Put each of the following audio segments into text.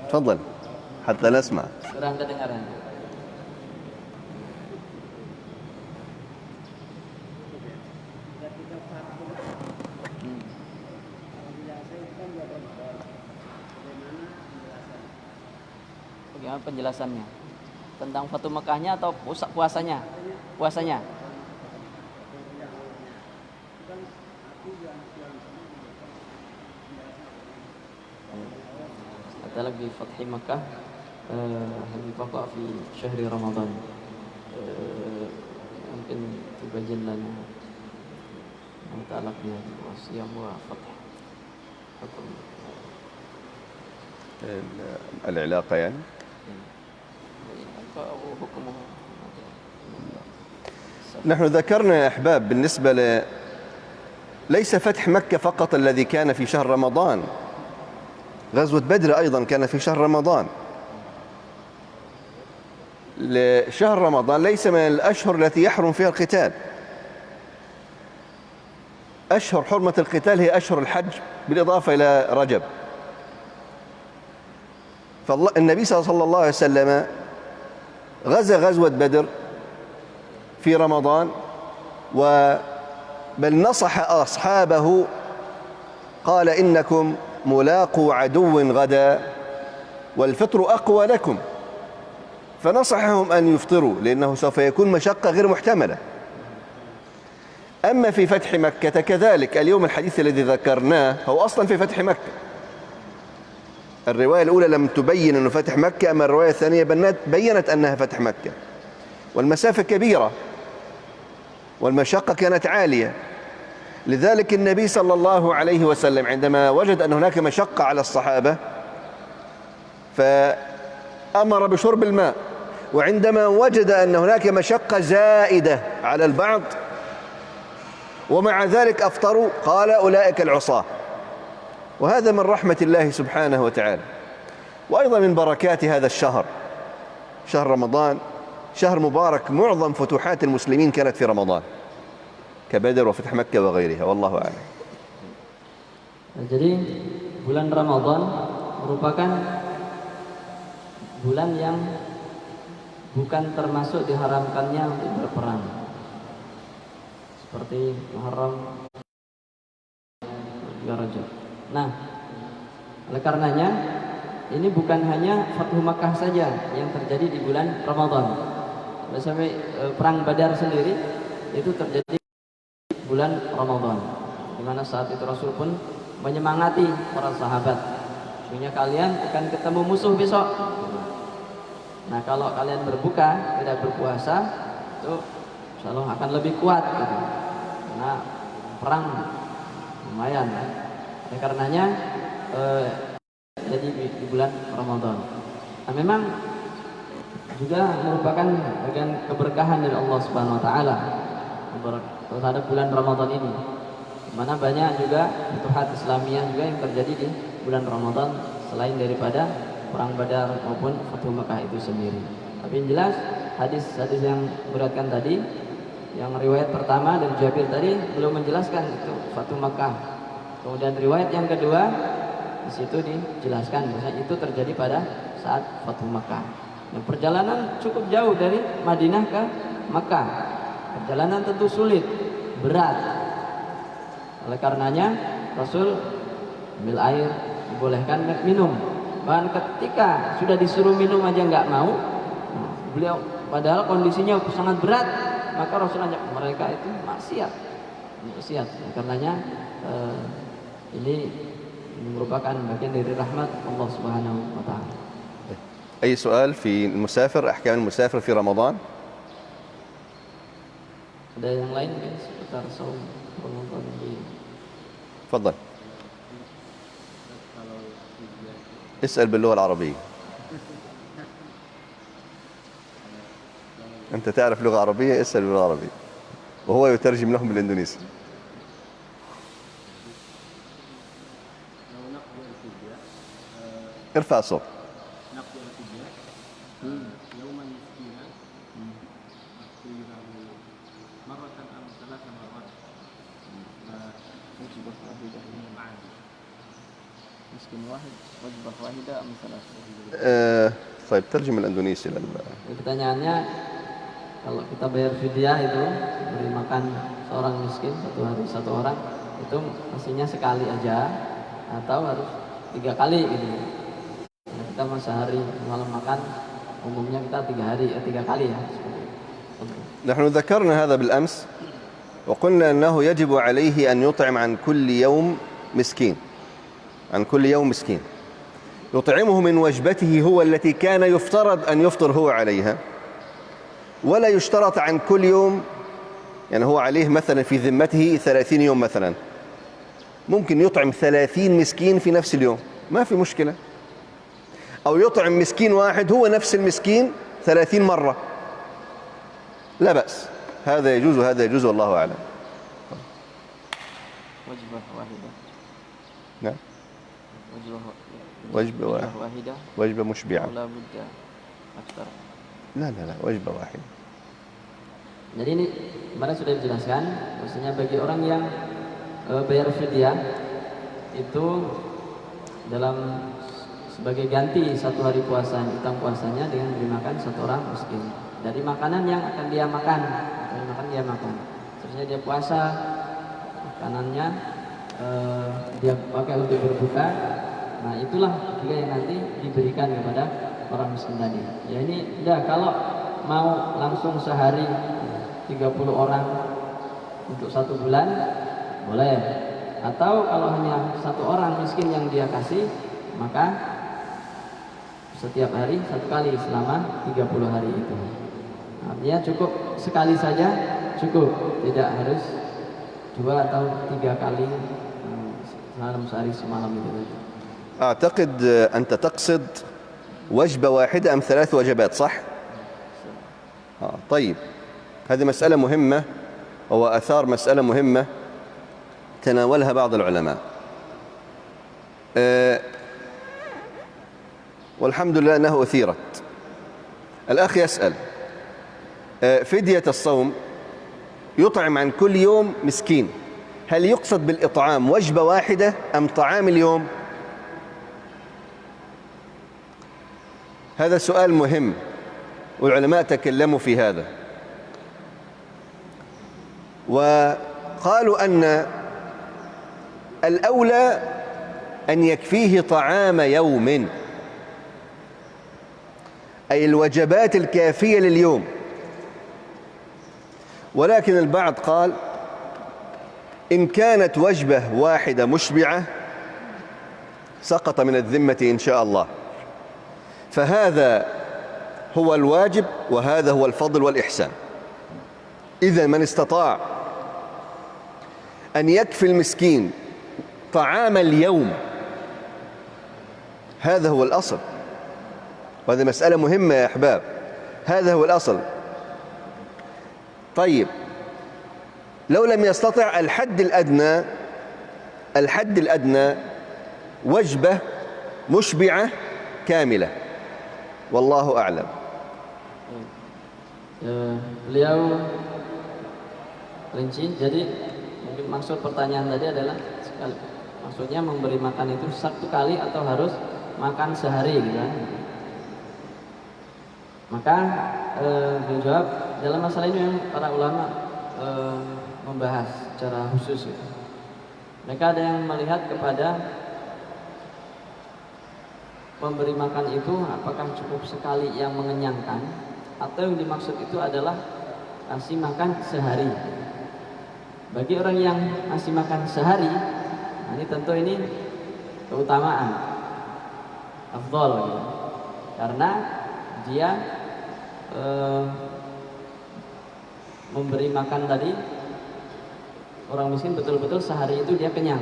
تفضل حتى نسمع. Kurang kedengaran. Bagaimana penjelasannya? Tentang Fatu Mekahnya atau puasanya? Puasanya. Kata lagi Fathi Makkah Habib Bapak fi syahri Ramadan. Mungkin itu bagian lain yang ta'alaqnya wasiyam wa fath. العلاقة يعني نحن ذكرنا يا أحباب بالنسبة ليس فتح مكة فقط الذي كان في شهر رمضان، غزوة بدر أيضا كان في شهر رمضان. شهر رمضان ليس من الأشهر التي يحرم فيها القتال. أشهر حرمة القتال هي أشهر الحج بالإضافة إلى رجب. فالنبي صلى الله عليه وسلم غزا غزوة بدر في رمضان، بل نصح أصحابه قال إنكم ملاقوا عدو غدا والفطر أقوى لكم، فنصحهم أن يفطروا لأنه سوف يكون مشقة غير محتملة. أما في فتح مكة كذلك، اليوم الحديث الذي ذكرناه هو أصلا في فتح مكة. الرواية الأولى لم تبين أنه فتح مكة، أما الرواية الثانية بيّنت أنها فتح مكة، والمسافة كبيرة والمشقة كانت عالية. لذلك النبي صلى الله عليه وسلم عندما وجد أن هناك مشقة على الصحابة فأمر بشرب الماء، وعندما وجد أن هناك مشقة زائدة على البعض ومع ذلك أفطروا قال أولئك العصاة. وهذا من رحمة الله سبحانه وتعالى، وأيضا من بركات هذا الشهر، شهر رمضان، شهر مبارك. معظم فتوحات المسلمين كانت في رمضان كبدر وفتح مكة وغيرها، والله أعلم. Jadi bulan Ramadan merupakan bulan yang bukan termasuk diharamkannya untuk berperang, seperti Muharram, Rajab. Nah, oleh karenanya ini bukan hanya Fathu Makkah saja yang terjadi di bulan Ramadan. Sampai perang Badar sendiri itu terjadi bulan Ramadan, di mana saat itu Rasul pun menyemangati para sahabat, sesungguhnya kalian akan ketemu musuh besok. Nah, kalau kalian berbuka, tidak berpuasa, itu insyaallah akan lebih kuat gitu. Karena perang lumayan ya. Oleh karenanya jadi di bulan Ramadan. Nah, memang juga merupakan bagian keberkahan dari Allah Subhanahu wa taala terhadap bulan Ramadan ini. Di mana banyak juga futuhat Islamiyah juga yang terjadi di bulan Ramadan selain daripada perang Badar maupun Fathu Makkah itu sendiri. Tapi yang jelas hadis-hadis yang beratkan tadi, yang riwayat pertama dari Jabir tadi belum menjelaskan itu Fathu Makkah. Kemudian riwayat yang kedua di situ dijelaskan bahwa itu terjadi pada saat Fathu Makkah. Nah, perjalanan cukup jauh dari Madinah ke Makkah. Perjalanan tentu sulit, berat. Oleh karenanya Rasul ambil air, dibolehkan minum. Bahkan ketika sudah disuruh minum aja nggak mau, beliau padahal kondisinya sangat berat, maka Rasul ajak mereka itu maksiat. Oleh karenanya ini merupakan bagian dari rahmat Allah Subhanahu wa taala. أي سؤال في المسافر، أحكام المسافر في رمضان؟ Ada yang lain seputar saum Ramadan ini? تفضل. اسأل باللغة العربية. أنت تعرف لغة عربية، اسأل باللغة العربية وهو يترجم لهم بالإندونيسي. ارفع صوت. miskin wahid wajibah wahidah am salah. طيب ترجم الإندونيسي Pertanyaannya, kalau kita bayar fidyah itu beri makan seorang miskin satu hari satu orang, itu mestinya sekali aja atau harus 3 kali gitu. Nah, kita mau sehari malam makan, umumnya kita 3 kali ya. نحن ذكرنا هذا بالأمس وقلنا أنه يجب عليه أن يطعم عن كل يوم مسكين، عن كل يوم مسكين يطعمه من وجبته هو التي كان يفترض أن يفطر هو عليها، ولا يشترط عن كل يوم. يعني هو عليه مثلا في ذمته 30 يوم مثلا، ممكن يطعم 30 مسكين في نفس اليوم، ما في مشكلة. أو يطعم مسكين واحد هو نفس المسكين 30 مرة، لا بأس، هذا يجوز وهذا يجوز والله أعلم. وجبة واحدة. نعم. وجبة واحدة. وجبة مشبعة. لا بد أكثر. لا وجبة واحدة. Jadi ini kemarin sudah dijelaskan, maksudnya bagi orang yang bayar fidyah itu dalam sebagai ganti satu hari puasa, utang puasanya dengan beri makan satu orang miskin dari makanan yang akan dia makan, Seharusnya dia puasa, makanannya dia pakai untuk berbuka. Nah itulah juga yang nanti diberikan kepada orang miskin tadi. Ya ini udah, kalau mau langsung sehari 30 orang untuk 1 bulan boleh, atau kalau hanya 1 orang miskin yang dia kasih, maka setiap hari 1 kali selama 30 hari itu. Artinya cukup sekali saja cukup, tidak harus 2 atau 3 kali dalam sehari semalam itu. أعتقد أنت تقصد وجبة واحدة أم 3 وجبات، صح؟ طيب، هذه مسألة مهمة وأثار مسألة مهمة تناولها بعض العلماء، والحمد لله أنه أثيرت. الأخ يسأل فدية الصوم يطعم عن كل يوم مسكين، هل يقصد بالإطعام وجبة واحدة أم طعام اليوم؟ هذا سؤال مهم والعلماء تكلموا في هذا، وقالوا أن الأولى أن يكفيه طعام يوم، أي الوجبات الكافية لليوم. ولكن البعض قال إن كانت وجبة واحدة مشبعة سقط من الذمة إن شاء الله، فهذا هو الواجب وهذا هو الفضل والإحسان. إذا من استطاع أن يكفي المسكين طعام اليوم هذا هو الأصل، وهذه مسألة مهمة يا أحباب، هذا هو الأصل. طيب لو لم يستطع، الحد الأدنى وجبة مشبعة كاملة، والله أعلم. Beliau rinci, jadi mungkin maksud pertanyaan tadi adalah maksudnya memberi makan itu 1 kali atau harus makan sehari gitu kan. Maka beliau jawab, dalam masalah ini yang para ulama membahas secara khusus gitu. Mereka ada yang melihat kepada memberi makan itu apakah cukup sekali yang mengenyangkan, atau yang dimaksud itu adalah kasih makan sehari. Bagi orang yang kasih makan sehari, nah ini tentu ini keutamaan, afdol gitu. Karena dia memberi makan tadi orang miskin betul-betul sehari itu dia kenyang.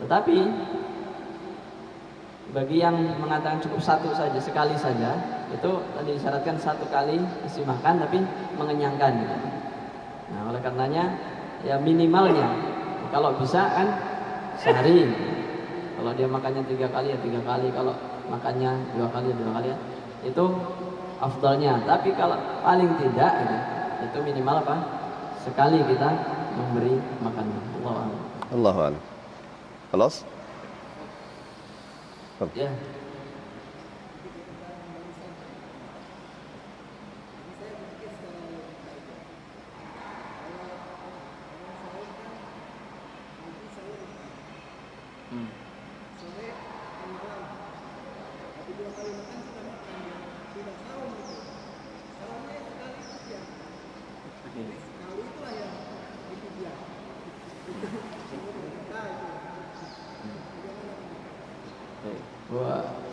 Tetapi bagi yang mengatakan cukup 1 saja, sekali saja, itu tadi disyaratkan 1 kali isi makan tapi mengenyangkan. Nah oleh karenanya ya minimalnya kalau bisa kan sehari. Kalau dia makannya 3 kali ya 3 kali, kalau makannya 2 kali ya 2 kali ya, itu afdalnya. Tapi kalau paling tidak itu minimal apa? Sekali kita memberi makan. Allahu a'lam. Allahu a'lam. خلاص. Ya.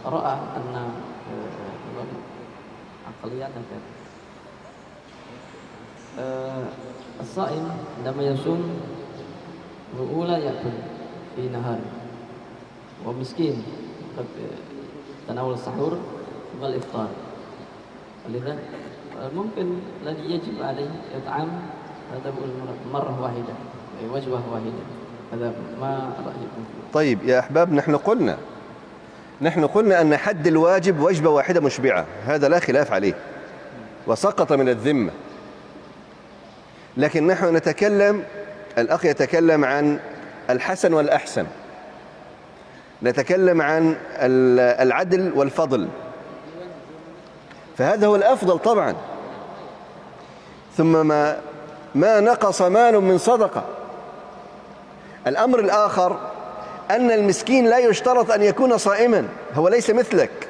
ورأى أن عقليات الصائم عندما يصوم ولا يأكل في نهار ومسكين قد تناول السحور والإفطار ولذا ممكن الذي يجب عليه إطعام هذا مرة واحدة وجبة واحدة. هذا ما رأيكم فيه؟ طيب يا أحباب، نحن قلنا أن حد الواجب وجبة واحدة مشبعة، هذا لا خلاف عليه وسقط من الذمة. لكن نحن نتكلم، الأخ يتكلم عن الحسن والأحسن، نتكلم عن العدل والفضل، فهذا هو الأفضل طبعا. ثم ما نقص مال من صدقة. الأمر الآخر أن المسكين لا يشترط أن يكون صائما، هو ليس مثلك،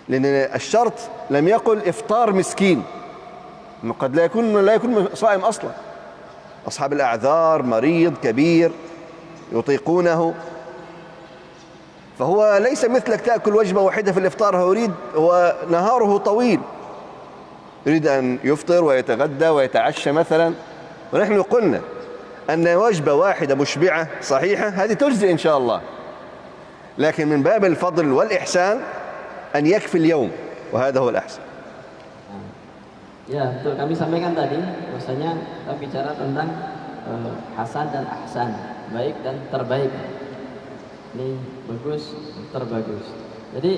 لأن الشرط لم يقل إفطار مسكين، قد لا يكون صائم أصلا. أصحاب الأعذار، مريض كبير يطيقونه، فهو ليس مثلك تأكل وجبة واحدة في الإفطار. هو نهاره طويل، يريد أن يفطر ويتغدى ويتعشى مثلا. ونحن قلنا أن وجبة واحدة مشبعة صحيحة هذه تجزي إن شاء الله، لكن من باب الفضل والإحسان أن يكفي اليوم، وهذا هو الأحسن. Ya, betul. Kami sampaikan tadi, bahwasanya kita bicara tentang hasan dan ahsan, baik dan terbaik. Ini bagus, terbagus. Jadi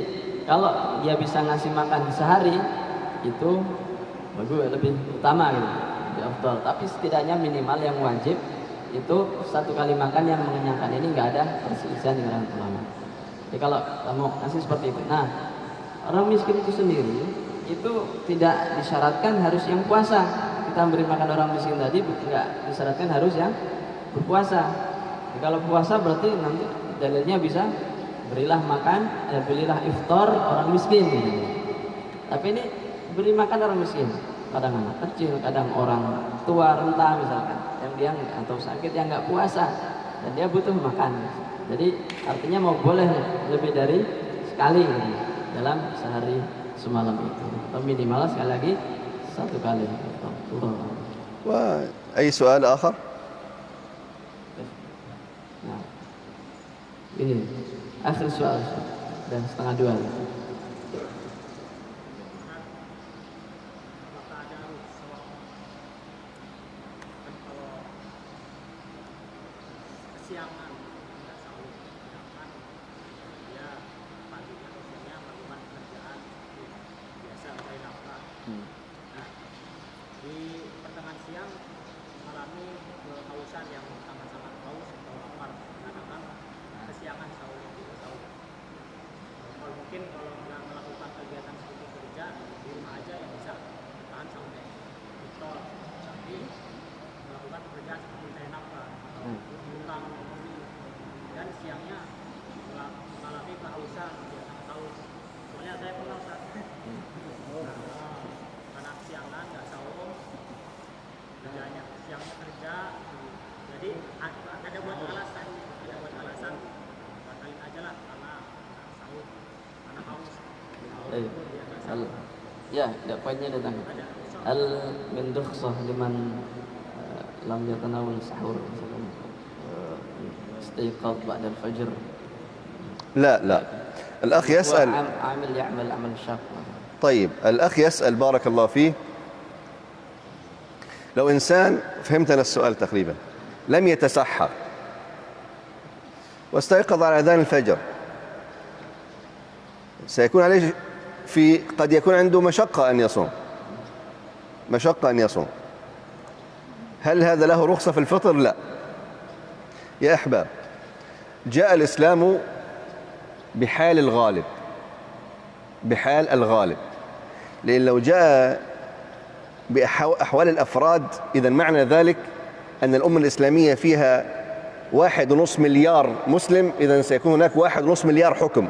kalau dia bisa ngasih makan sehari, itu bagus, lebih utama gitu, lebih afdal. Tapi setidaknya minimal yang wajib itu satu kali makan yang mengenyangkan. Ini nggak ada perselisihan dengan ulama. Jadi kalau kamu ngasih seperti itu, nah orang miskin itu sendiri itu tidak disyaratkan harus yang puasa. Kita beri makan orang miskin tadi tidak disyaratkan harus yang berpuasa. Jadi kalau puasa berarti nanti dalilnya bisa berilah berilah iftar orang miskin gitu. Tapi ini beri makan orang miskin, kadang anak kecil, kadang orang tua renta misalkan, yang dia atau sakit yang nggak puasa dan dia butuh makan. Jadi artinya mau boleh lebih dari sekali gitu, dalam sehari semalam itu, atau minimal sekali lagi satu kali. أي سؤال آخر؟ Nah, ini akhir soal dan 1:30. Ya, poinnya datang. Al min rukhsah liman lam yatanawal sahur, misalkan istiqad ba'da al-fajr. لا الأخ يسأل عامل يعمل عمل شاق. طيب الأخ يسأل بارك الله فيه، لو إنسان فهمتنا السؤال تقريبا لم يتسحر واستيقظ على أذان الفجر، سيكون عليه قد يكون عنده مشقة أن يصوم. هل هذا له رخصة في الفطر؟ لا يا أحباب، جاء الإسلام بحال الغالب، بحال الغالب. لأن لو جاء بأحوال الأفراد إذا معنى ذلك أن الأمة الإسلامية فيها 1.5 مليار مسلم، إذا سيكون هناك 1.5 مليار حكم.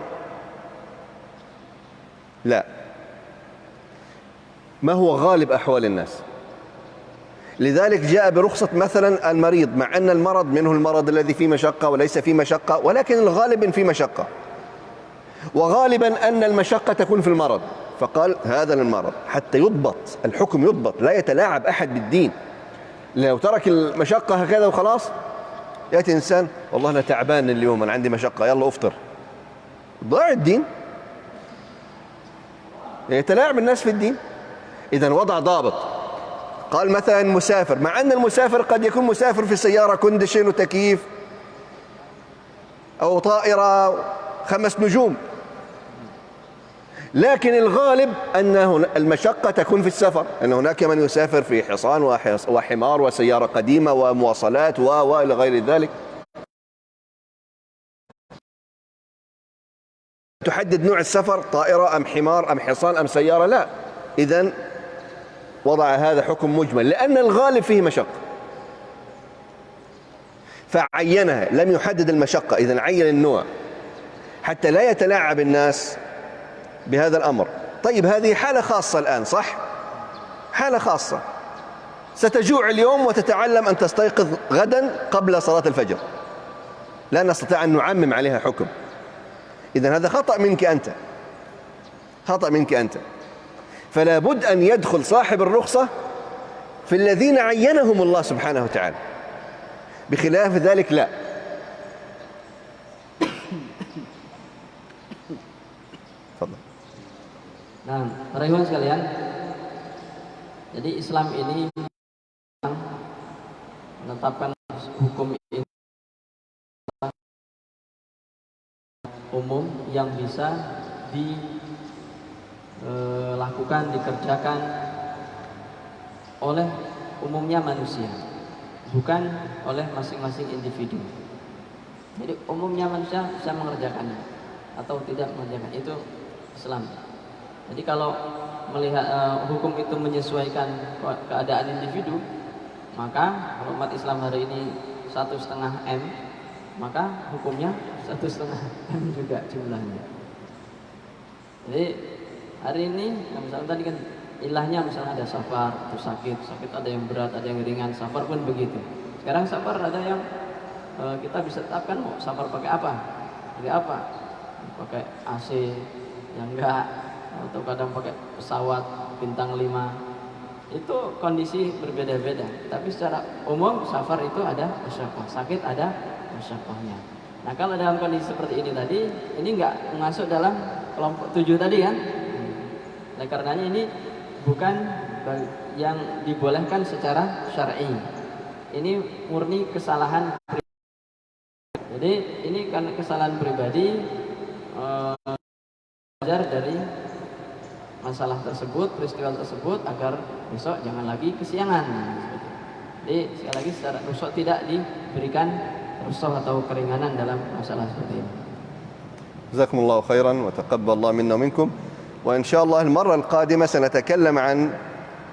لا، ما هو غالب أحوال الناس. لذلك جاء برخصة مثلا المريض، مع أن المرض منه المرض الذي فيه مشقة وليس فيه مشقة، ولكن الغالب فيه مشقة، وغالبا أن المشقة تكون في المرض، فقال هذا المرض حتى يضبط الحكم، يضبط، لا يتلاعب أحد بالدين. لو ترك المشقة هكذا وخلاص، يأتي إنسان والله أنا تعبان اليوم، أنا عندي مشقة، يلا أفطر، ضاع الدين، يتلاعب الناس في الدين. إذن وضع ضابط. قال مثلا مسافر، مع أن المسافر قد يكون مسافر في سيارة كونديشن وتكييف أو طائرة 5 نجوم، لكن الغالب أن المشقة تكون في السفر، أن هناك من يسافر في حصان وحمار وسيارة قديمة ومواصلات وإلى غير ذلك. تحدد نوع السفر، طائرة أم حمار أم حصان أم سيارة، لا. إذن وضع هذا حكم مجمل لأن الغالب فيه مشقة، فعينها، لم يحدد المشقة، إذن عين النوع حتى لا يتلاعب الناس بهذا الأمر. طيب هذه حالة خاصة الآن، صح؟ حالة خاصة، ستجوع اليوم وتتعلم أن تستيقظ غدا قبل صلاة الفجر، لا نستطيع أن نعمم عليها حكم. إذن هذا خطأ منك أنت، خطأ منك أنت. فلا بد أن يدخل صاحب الرخصة في الذين عينهم الله سبحانه وتعالى، بخلاف ذلك لا. تفضل. Nah, para ikhwan sekalian, jadi Islam ini menetapkan hukum ini umum yang bisa dilakukan, dikerjakan oleh umumnya manusia, bukan oleh masing-masing individu. Jadi umumnya manusia bisa mengerjakannya atau tidak mengerjakan, itu Islam. Jadi kalau melihat hukum itu menyesuaikan keadaan individu, maka umat Islam hari ini 1,5 M, maka hukumnya 1,5 M juga jumlahnya. Jadi hari ini, misalnya tadi kan ilahnya misalnya ada safar, itu sakit ada yang berat, ada yang ringan, safar pun begitu. Sekarang safar ada yang kita bisa tetapkan mau safar pakai apa, pakai AC, yang enggak, atau kadang pakai pesawat bintang 5, itu kondisi berbeda-beda. Tapi secara umum safar itu ada masyaqqah, sakit ada masyaqqahnya. Nah kalau dalam kondisi seperti ini tadi, ini enggak masuk dalam kelompok 7 tadi kan. Oleh karenanya ini bukan yang dibolehkan secara syar'i. Ini murni kesalahan pribadi. Jadi ini kan kesalahan pribadi, belajar dari masalah tersebut, peristiwa tersebut, agar besok jangan lagi kesiangan. Jadi sekali lagi secara rukhsah tidak diberikan rukhsah atau keringanan dalam masalah seperti ini. Jazakumullahu khairan wa taqabbalallahu minna minkum. وإن شاء الله المرة القادمة سنتكلم عن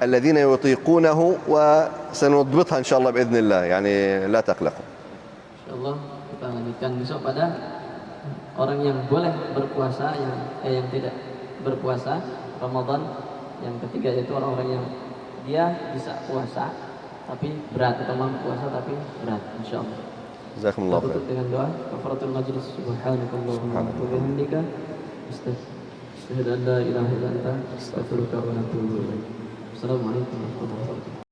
الذين يطيقونه وسنضبطها إن شاء الله بإذن الله، يعني لا تقلقوا. إن شاء الله kita lanjutkan besok pada orang yang boleh berpuasa, yang tidak berpuasa Ramadan. Yang ketiga yaitu orang-orang yang dia bisa puasa tapi berat, atau mampu puasa tapi berat, insyaallah. Jazakumullah khair. Tutup dengan doa kafaratul majlis. Subhanakallahumma wa bihamdika asyhadu an la ilaha illa anta astaghfiruka wa atubu ilaik. Assalamualaikum warahmatullahi wabarakatuh.